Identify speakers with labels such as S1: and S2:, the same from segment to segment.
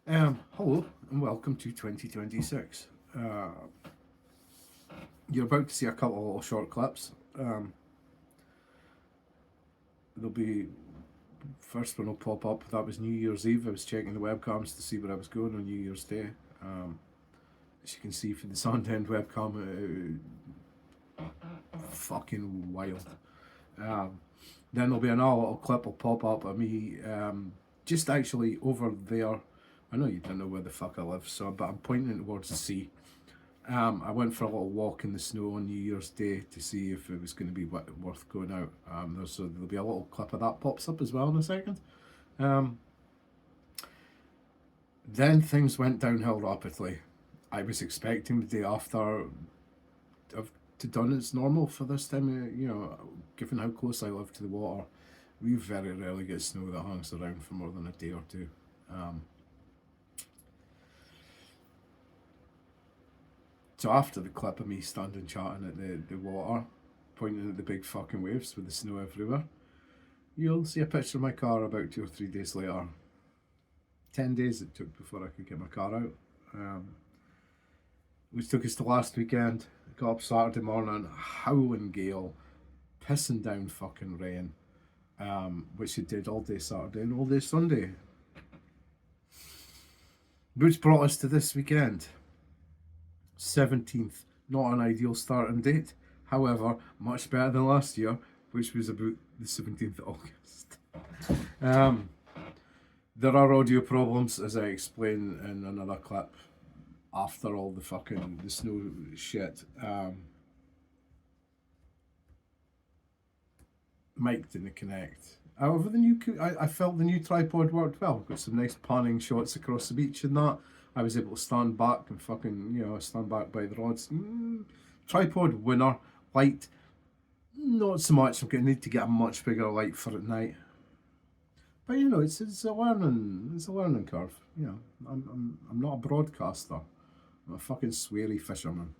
S1: Hello and welcome to 2026. You're about to see a couple of little short clips. There'll be first one will pop up. That was New Year's Eve. I was checking the webcams to see where I was going on New Year's Day. As you can see from the Soundend webcam, fucking wild. Then there'll be another little clip will pop up of me just actually over there. I know you don't know where the fuck I live, but I'm pointing towards the sea. I went for a little walk in the snow on New Year's Day to see if it was going to be worth going out. There'll be a little clip of that pops up as well in a second. Then things went downhill rapidly. I was expecting the day after to done its normal for this time. Given how close I live to the water, we very rarely get snow that hangs around for more than a day or two. So after the clip of me standing chatting at the water, pointing at the big fucking waves with the snow everywhere, you'll see a picture of my car about 2 or 3 days later. 10 days it took before I could get my car out. Which took us to last weekend. Got up Saturday morning, howling gale, pissing down fucking rain, which it did all day Saturday and all day Sunday. Which brought us to this weekend. 17th, not an ideal starting date, however much better than last year, which was about the 17th of August. There are audio problems, as I explain in another clip, after all the snow shit. Mic didn't connect. However, I felt the new tripod worked well. Got some nice panning shots across the beach and that. I was able to stand back and stand back by the rods. Tripod winner. Light, not so much. I'm going to need to get a much bigger light for at night. But it's a learning curve. I'm not a broadcaster. I'm a fucking sweary fisherman.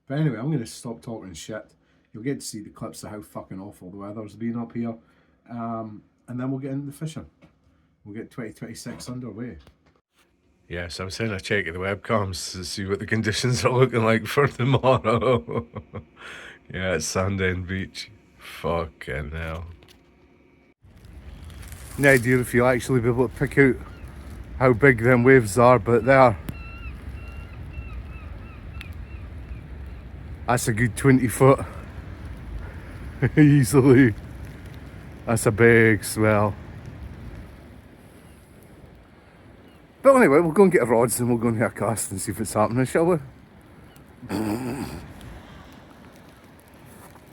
S1: But anyway, I'm going to stop talking shit. You'll get to see the clips of how fucking awful the weather's been up here. And then we'll get into the fishing. We'll get 2026 underway. Yes, I'm sending a check of the webcams to see what the conditions are looking like for tomorrow. Yeah, it's Sandend Beach. Fucking hell. No idea if you'll actually be able to pick out how big them waves are, but they are. That's a good 20 foot. Easily. That's a big swell. But anyway, we'll go and get our rods and we'll go and hit a cast and see if it's happening, shall we?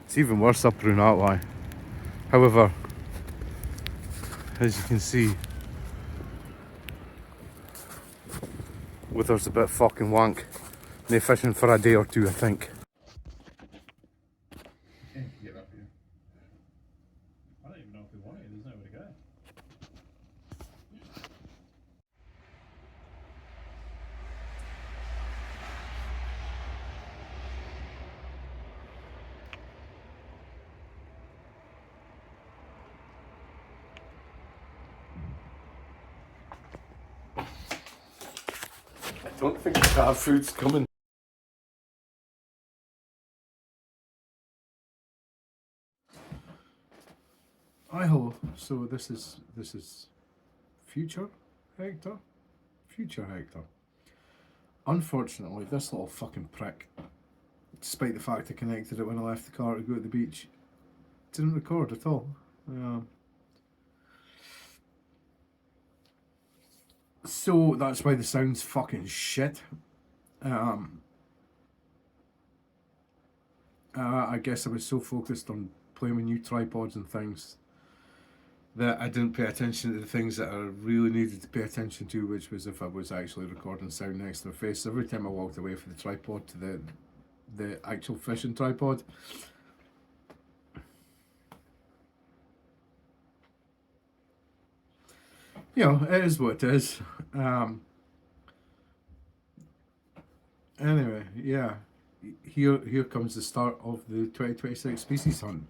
S1: It's even worse up through that way. However, as you can see, weather's a bit fucking wank. No fishing for a day or two, I think. Get up here.
S2: I don't even know if we want it, there's nowhere to go.
S1: I don't think the car food's coming. Hi ho. So this is future Hector? Future Hector. Unfortunately, this little fucking prick, despite the fact I connected it when I left the car to go to the beach, didn't record at all. So that's why the sound's fucking shit. I guess I was so focused on playing with new tripods and things that I didn't pay attention to the things that I really needed to pay attention to, which was if I was actually recording sound next to my face. Every time I walked away from the tripod to the actual fishing tripod, it is what it is. Anyway, yeah, here comes the start of the 2026 species hunt.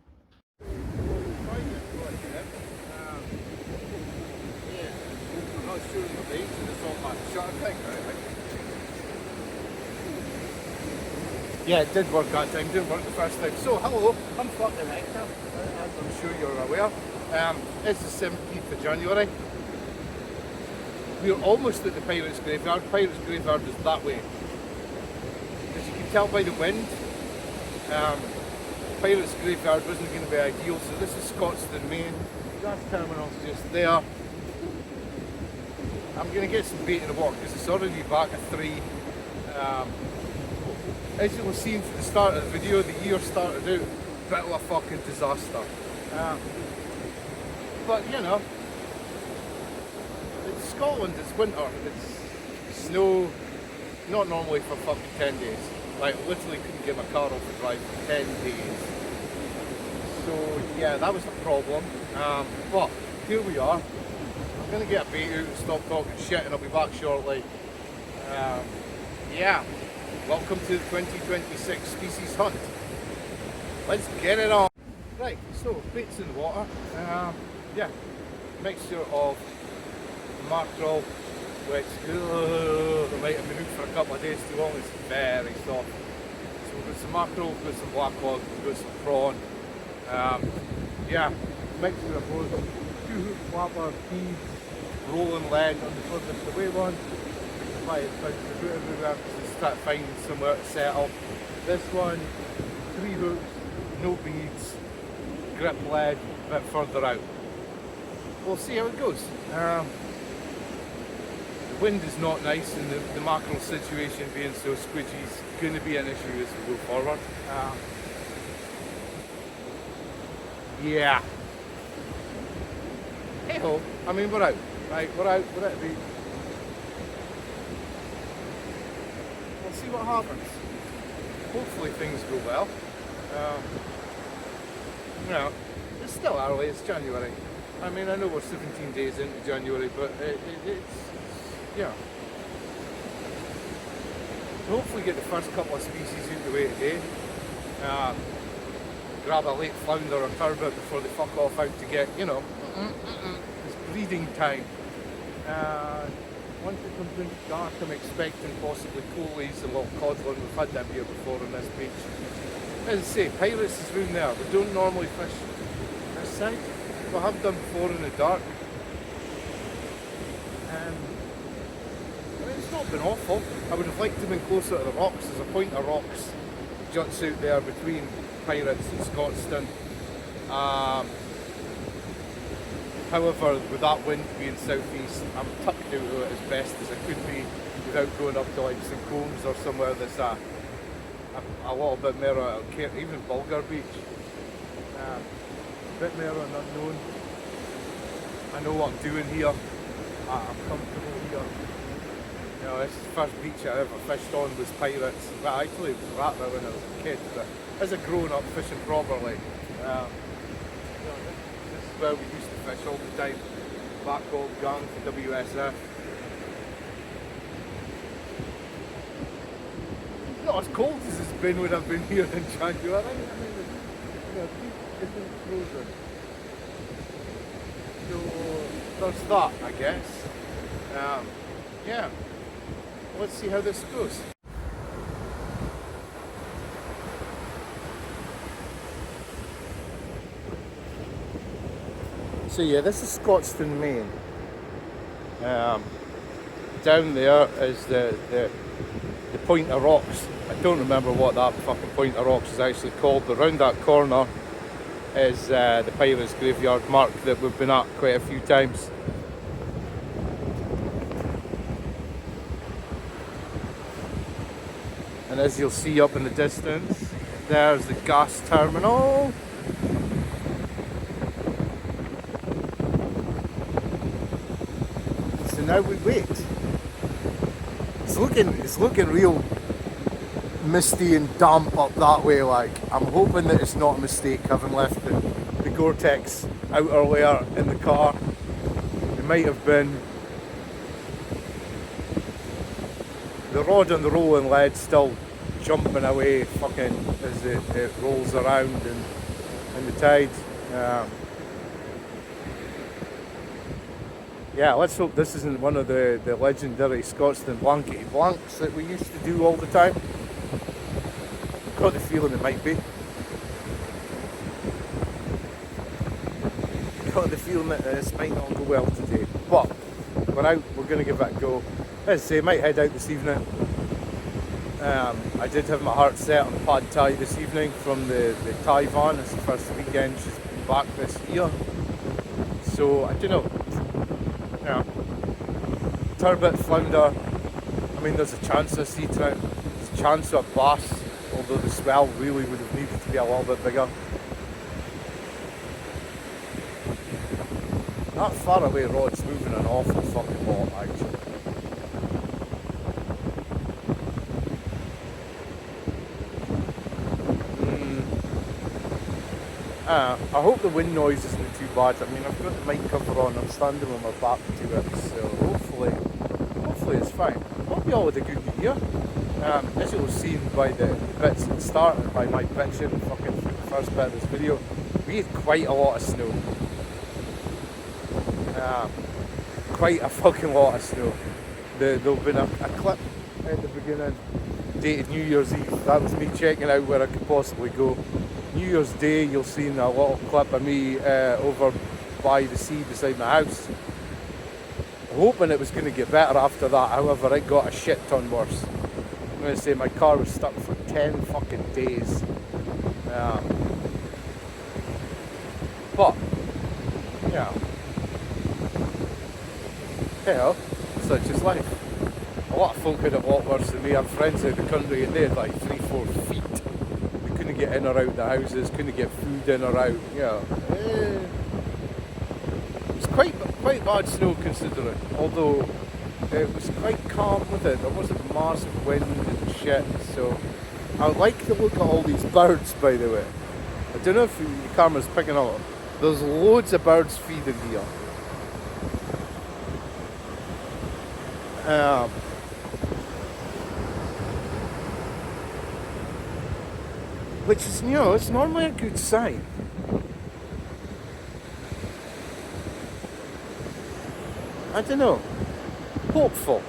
S1: Shot thing, right? Yeah, it did work that time, didn't work the first time. So, hello, I'm fucking Hector, as I'm sure you're aware. It's the 17th of January. We're almost at the Pirates Graveyard. Pirates Graveyard is that way. As you can tell by the wind, Pirates Graveyard wasn't going to be ideal, so this is Scotstown, Maine. Gas terminal's just there. I'm going to get some bait in the water because it's already back at 3. As you'll have seen from the start of the video, the year started out a bit of a fucking disaster. But you know, it's Scotland, it's winter, it's snow, not normally for fucking 10 days. Like, literally couldn't get my car off the drive for 10 days. So yeah, that was the problem. But here we are. I'm going to get a bait out and stop talking shit, and I'll be back shortly. Yeah, welcome to the 2026 species hunt. Let's get it on. Right, so bait's in the water. Yeah, mixture of mackerel, which I might have been out for a couple of days too long. It's very soft. So we've got some mackerel, we've got some blacklog, we've got some prawn. Yeah, mixture of both. 2 hook flapper, beads, rolling lead on the furthest away one. Might have bounced about everywhere because start finding somewhere to settle. This one, 3 hooks, no beads, grip lead, a bit further out. We'll see how it goes. The wind is not nice, and the mackerel situation being so squidgy is going to be an issue as we go forward. Yeah. Hey ho, I mean, we're out. Right, we're out the beach. We'll see what happens. Hopefully things go well. You know, it's still early, it's January. I mean, I know we're 17 days into January, but it's, yeah. So hopefully get the first couple of species out the way today. Grab a late flounder or turbot before they fuck off out to get, you know, it's breeding time. Once it comes into dark, I'm expecting possibly coalies and little codlin. We've had them here before on this beach. As I say, pirates is round there. We don't normally fish this side. We have done before in the dark. I mean, it's not been awful. I would have liked to have been closer to the rocks. There's a point of rocks juts out there between Pirates and Scotstown. However, with that wind being southeast, I'm tucked out of it as best as I could be without going up to like St Combs or somewhere that's a little bit more, even Bulgar Beach. A bit more unknown. I know what I'm doing here. I'm comfortable here. You know, this is the first beach I ever fished on was Pirates. Well, actually it was Ratna when I was a kid, but as a grown-up fishing properly, you know, this is where we used to fish all the time. Back old gang for WSF. Not as cold as it's been when I've been here in January. I mean, you know, it's frozen. So there's that, I guess. Yeah. Let's see how this goes. So yeah, this is Scotstown, Maine. Down there is the point of rocks. I don't remember what that fucking point of rocks is actually called, but round that corner is the Pirates Graveyard mark that we've been at quite a few times. And as you'll see up in the distance, there's the gas terminal. So now we wait. It's looking real misty and damp up that way. Like, I'm hoping that it's not a mistake having left the Gore-Tex out earlier in the car. It might have been. The rod and the rolling lead still jumping away fucking as it rolls around in the tide. Yeah, let's hope this isn't one of the legendary Scotstown blankety blanks that we used to do all the time. Got the feeling it might be. Got the feeling that this might not go well today. But we're out, we're going to give it a go. As I say, might head out this evening. I did have my heart set on pad thai this evening from the Thai van. It's the first weekend she's been back this year. So, I don't know. Yeah. Turbot, flounder. I mean, there's a chance of sea trout. There's a chance of a bass, although the swell really would have needed to be a little bit bigger. That far away rod's moving an awful fucking lot, actually. I hope the wind noise isn't too bad. I mean, I've got the mic cover on, I'm standing with my back to it, so hopefully it's fine. Hope you all had a good New Year. As you'll have seen by the bits at the start, and by my bitching fucking through the first bit of this video, we had quite a lot of snow. Quite a fucking lot of snow. There'll been a clip at the beginning dated New Year's Eve. That was me checking out where I could possibly go. New Year's Day, you'll see a little clip of me over by the sea beside my house. Hoping it was going to get better after that, however it got a shit ton worse. I'm going to say my car was stuck for 10 fucking days. But, yeah. Hell, such is life. A lot of folk had it a lot worse than me. I have friends out the country and they had like 3-4 feet. They couldn't get in or out the houses, couldn't get food in or out. Yeah. It was quite bad snow considering, although it was quite calm with it. There wasn't massive wind and shit, so I like to look at all these birds, by the way. I don't know if the camera's picking up. There's loads of birds feeding here. Which is, it's normally a good sign. I don't know. Hopeful.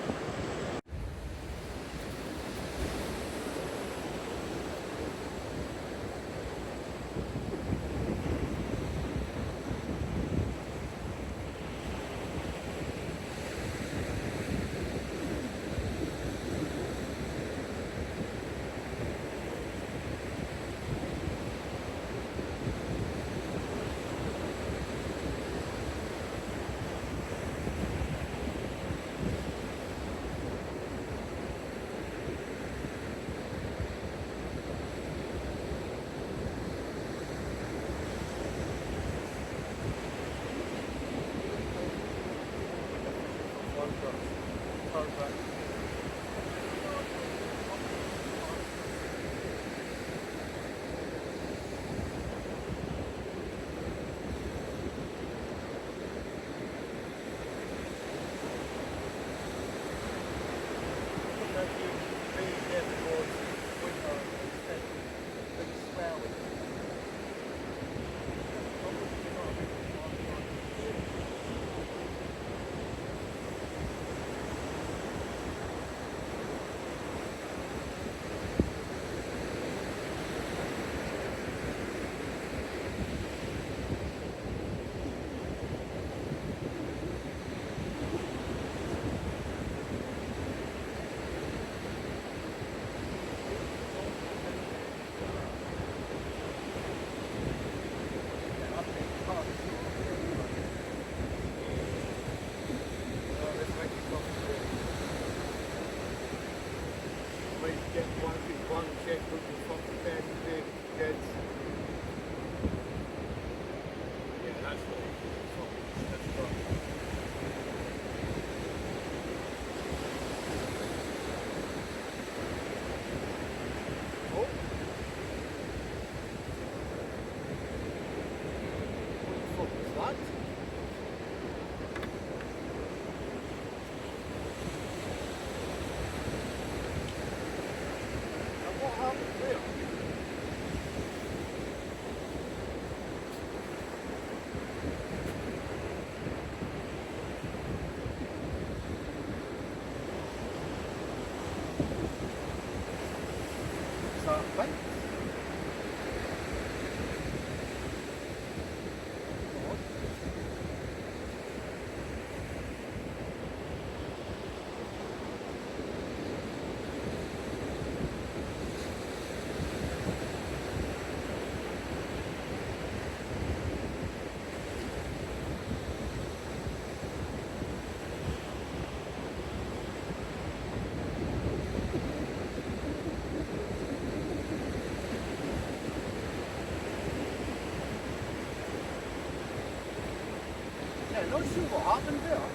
S1: sure what happened there.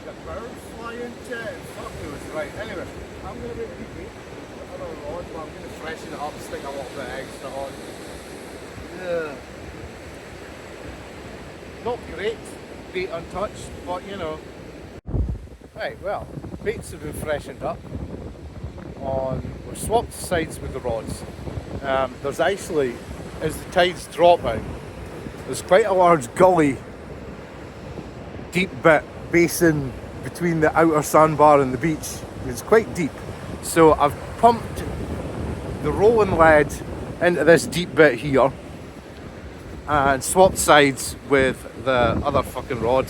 S1: The birds flying jet. Fuck knows. Right, anyway, I'm going to make a bait. Another rod, but I'm going to freshen it up, stick a little bit extra on. Yeah. Not great, bait untouched, but you know. Right, well, baits have been freshened up. We've swapped sides with the rods. There's actually, as the tide's dropping, there's quite a large gully, deep bit, basin between the outer sandbar and the beach. It's quite deep. So I've pumped the rolling lead into this deep bit here and swapped sides with the other fucking rod,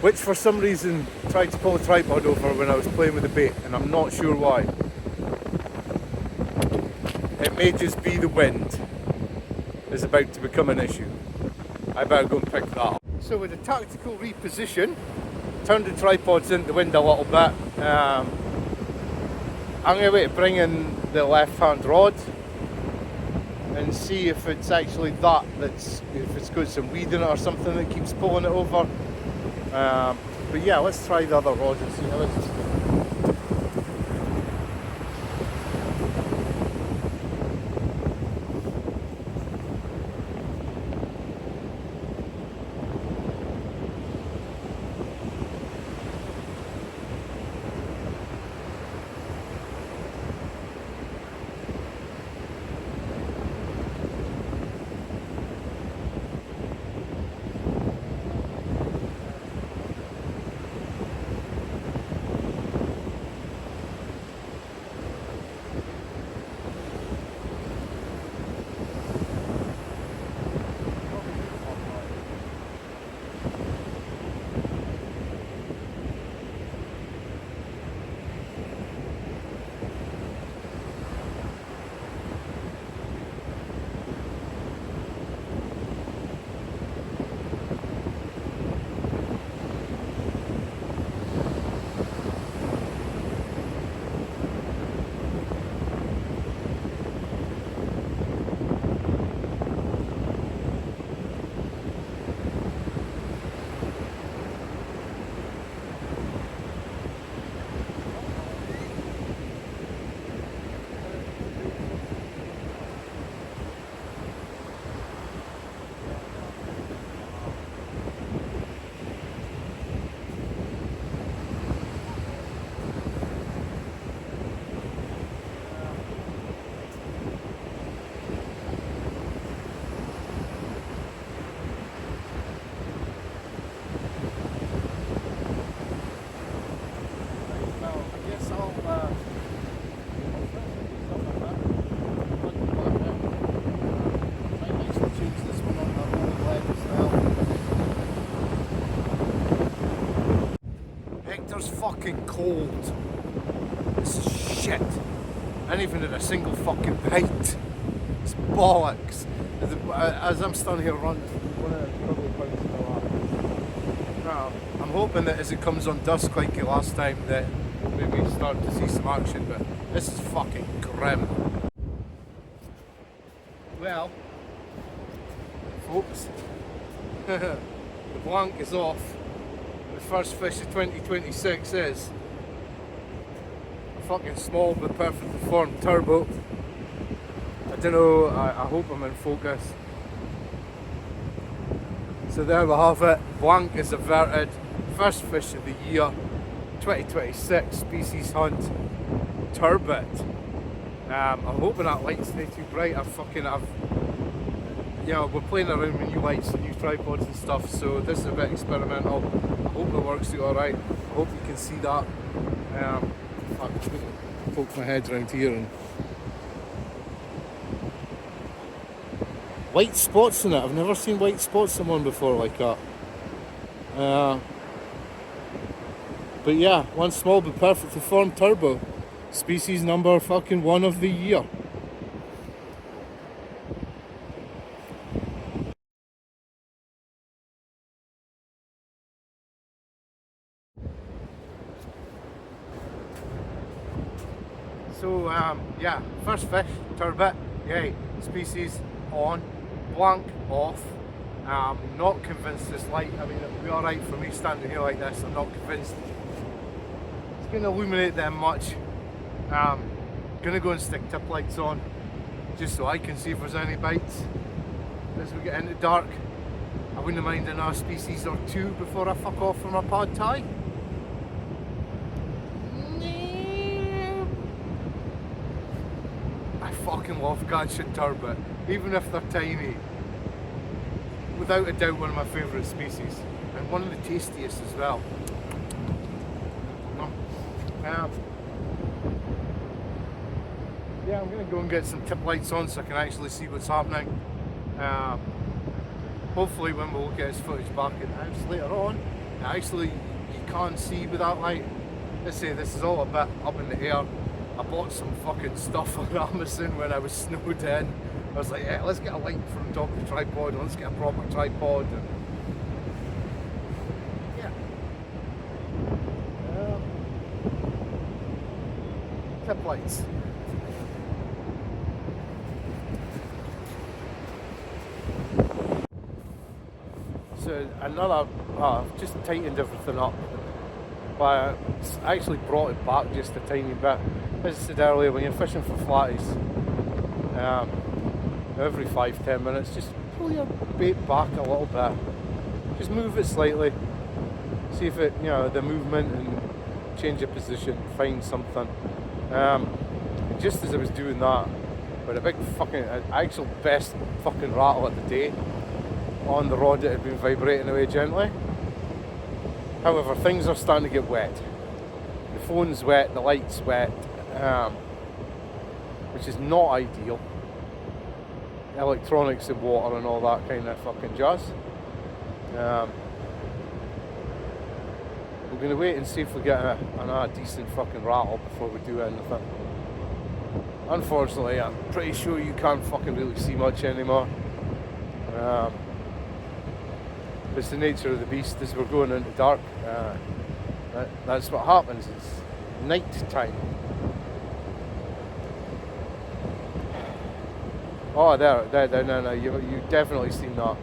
S1: which for some reason tried to pull the tripod over when I was playing with the bait, and I'm not sure why. It may just be the wind is about to become an issue. I better go and pick that up. So with a tactical reposition, turned the tripods into the wind a little bit. I'm going to wait to bring in the left hand rod and see if it's actually if it's got some weed in it or something that keeps pulling it over. But yeah, let's try the other rod and see how this is going. Hector's fucking cold. This is shit. I ain't even had a single fucking bite. It's bollocks. As I'm standing here running, I'm hoping that as it comes on dusk like the last time that we'll maybe start to see some action, but this is fucking grim. Well, folks, the blank is off. The first fish of 2026 is a fucking small but perfectly formed turbo. I don't know, I hope I'm in focus. So there we have it, blank is averted, first fish of the year, 2026 species hunt, turbot. I'm hoping that light's not too bright. We're playing around with new lights and new tripods and stuff, so this is a bit experimental. I hope it works out alright. I hope you can see that. Poke my head around here and white spots in it. I've never seen white spots in one before like that. But yeah, one small but perfectly formed turbo. Species number fucking 1 of the year. So yeah, first fish, turbot, yay, species on, blank off. Not convinced this light, I mean it'll be alright for me standing here like this, I'm not convinced it's going to illuminate them much. Gonna go and stick tip lights on, just so I can see if there's any bites as we get into dark. I wouldn't mind another species or two before I fuck off from my pad thai. I fucking love catching turbot, even if they're tiny. Without a doubt one of my favourite species, and one of the tastiest as well. Yeah, I'm going to go and get some tip lights on so I can actually see what's happening. Hopefully when we'll get his footage back in the house later on, actually you can't see with that light. Let's say this is all a bit up in the air. I bought some fucking stuff on Amazon when I was snowed in. I was like, yeah, let's get a light from the top of the tripod, let's get a proper tripod. And yeah. Tip lights. So another, I've just tightened everything up, but I actually brought it back just a tiny bit. As I said earlier, when you're fishing for flatties, every 5-10 minutes, just pull your bait back a little bit, just move it slightly, see if it, you know, the movement, and change your position, find something. Just as I was doing that, with a big fucking, actual best fucking rattle of the day on the rod that had been vibrating away gently. However, things are starting to get wet. The phone's wet, the light's wet, which is not ideal. Electronics and water and all that kind of fucking jazz. We're going to wait and see if we get a decent fucking rattle before we do anything. Unfortunately, I'm pretty sure you can't fucking really see much anymore. It's the nature of the beast as we're going into dark. That's what happens, it's night time. Oh, there, no, you've definitely seen that.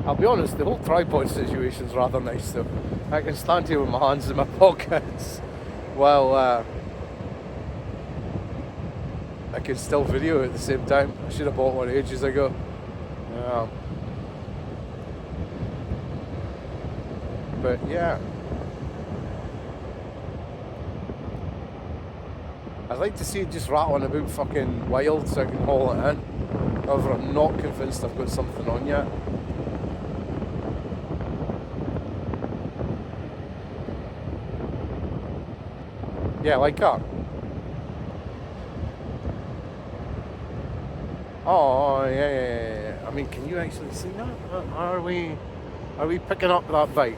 S1: I'll be honest, the whole tripod situation's rather nice though. I can stand here with my hands in my pockets while I can still video at the same time. I should have bought one ages ago. But yeah, I'd like to see it just rattling about fucking wild so I can haul it in. However, I'm not convinced I've got something on yet. Yeah, like that. Oh, yeah. I mean, can you actually see that? Are we picking up that bite?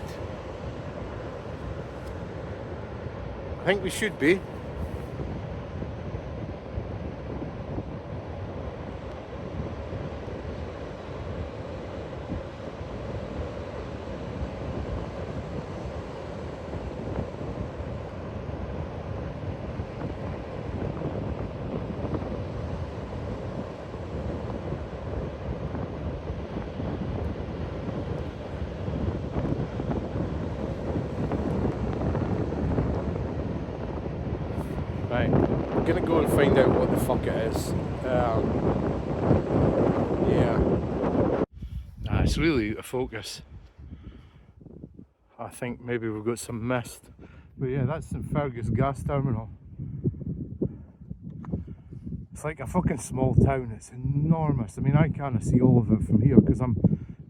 S1: I think we should be. Right, I'm gonna go and find out what the fuck it is. Yeah. Nah, it's really a focus. I think maybe we've got some mist. But yeah, that's St Fergus gas terminal. It's like a fucking small town, it's enormous. I mean, I can't see all of it from here because I'm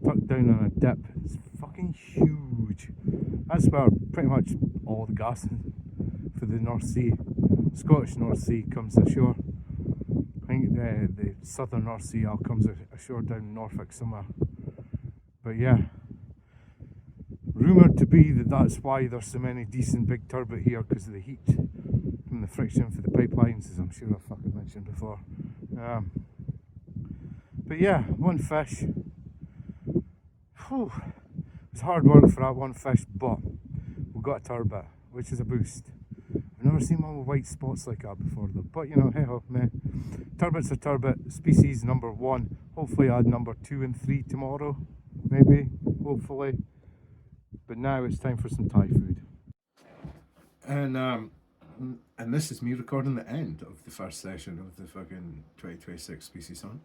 S1: tucked down on a dip. It's fucking huge. That's where pretty much all the gas is for the North Sea. Scottish North Sea comes ashore. I think the southern North Sea comes ashore down Norfolk somewhere. But yeah, rumoured to be that that's why there's so many decent big turbot here, because of the heat from the friction for the pipelines, as I'm sure I've fucking mentioned before. But yeah, one fish. Whew. It was hard work for that one fish, but we got a turbot, which is a boost. I've never seen one with white spots like that before though, but you know, hey ho, meh. Turbots are turbot, species number 1. Hopefully add number 2 and 3 tomorrow, maybe, hopefully. But now it's time for some Thai food. And this is me recording the end of the first session of the fucking 2026 species hunt.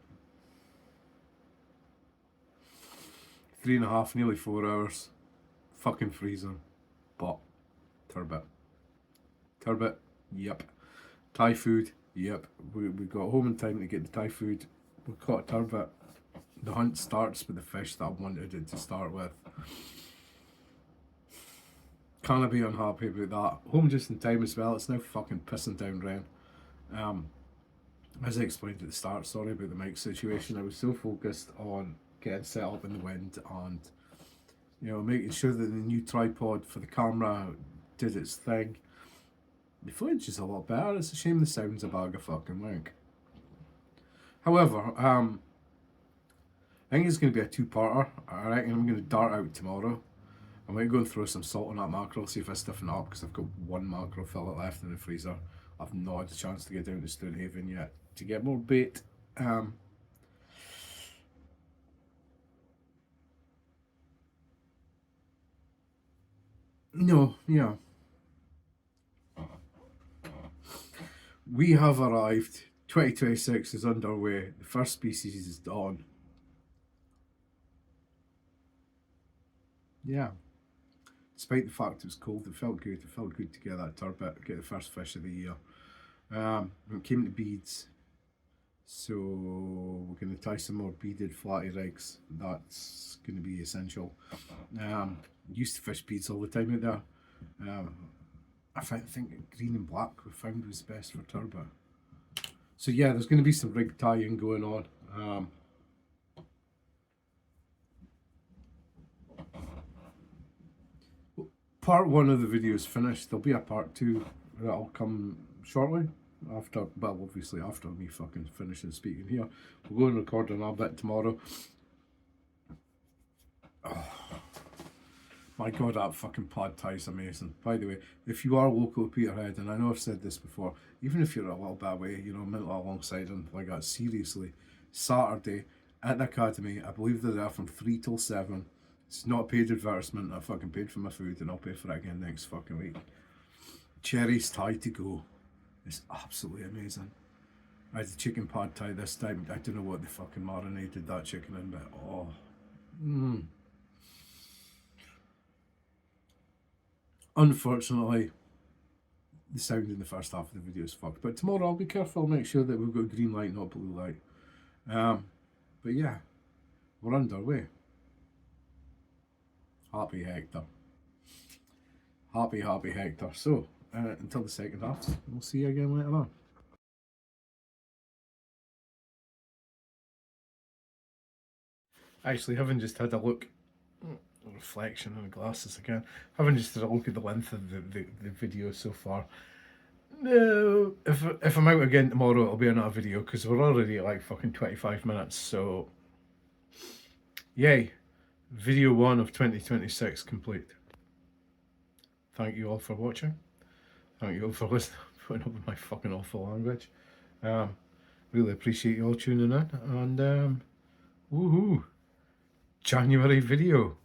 S1: 3.5, nearly 4 hours. Fucking freezing. But turbot. Turbot, yep. Thai food, yep. We got home in time to get the Thai food. We caught a turbot. The hunt starts with the fish that I wanted it to start with. Can't I be unhappy about that? Home just in time as well. It's now fucking pissing down rain. As I explained at the start, sorry about the mic situation. I was so focused on getting set up in the wind and, you know, making sure that the new tripod for the camera did its thing. The footage is a lot better. It's a shame the sound's a bag of fucking wank. However, I think it's going to be a 2-parter. I reckon I'm going to dart out tomorrow. I might go and throw some salt on that mackerel, see if I stiffen it up, because I've got 1 mackerel fillet left in the freezer. I've not had a chance to get down to Stonehaven yet to get more bait. No, yeah. We have arrived. 2026 is underway. The first species is on. Yeah. Despite the fact it was cold, it felt good. It felt good to get that turbot, get the first fish of the year. It came to beads. So we're going to tie some more beaded flatty rigs. That's going to be essential. Used to fish beads all the time out there. I think green and black we found was best for turbot. So yeah, there's going to be some rig tying going on. Part 1 of the video is finished. There'll be a part 2 that'll come shortly. After, well, obviously after me fucking finishing speaking here. We'll go and record another bit tomorrow. Oh, my god, that fucking pad thai is amazing. By the way, if you are local to Peterhead, and I know I've said this before, even if you're a little bit away, you know, mental alongside and like that, seriously, Saturday at the Academy, I believe they're there from 3 till 7. It's not a paid advertisement. I fucking paid for my food and I'll pay for it again next fucking week. Cherries Thai to go. It's absolutely amazing. I had the chicken pad thai this time. I don't know what they fucking marinated that chicken in, but oh. Unfortunately, the sound in the first half of the video is fucked. But tomorrow I'll be careful, make sure that we've got green light, not blue light. But yeah, we're underway. Happy Hector. Happy Hector. So, until the second half, we'll see you again later on. Actually, having just had a look, reflection on the glasses again, having just had a look at the length of the video so far, no, if I'm out again tomorrow, it'll be another video, because we're already at like fucking 25 minutes, so yay, video 1 of 2026 complete. Thank you all for watching. Thank you all for listening, putting up with my fucking awful language. Really appreciate you all tuning in, and woohoo, January video.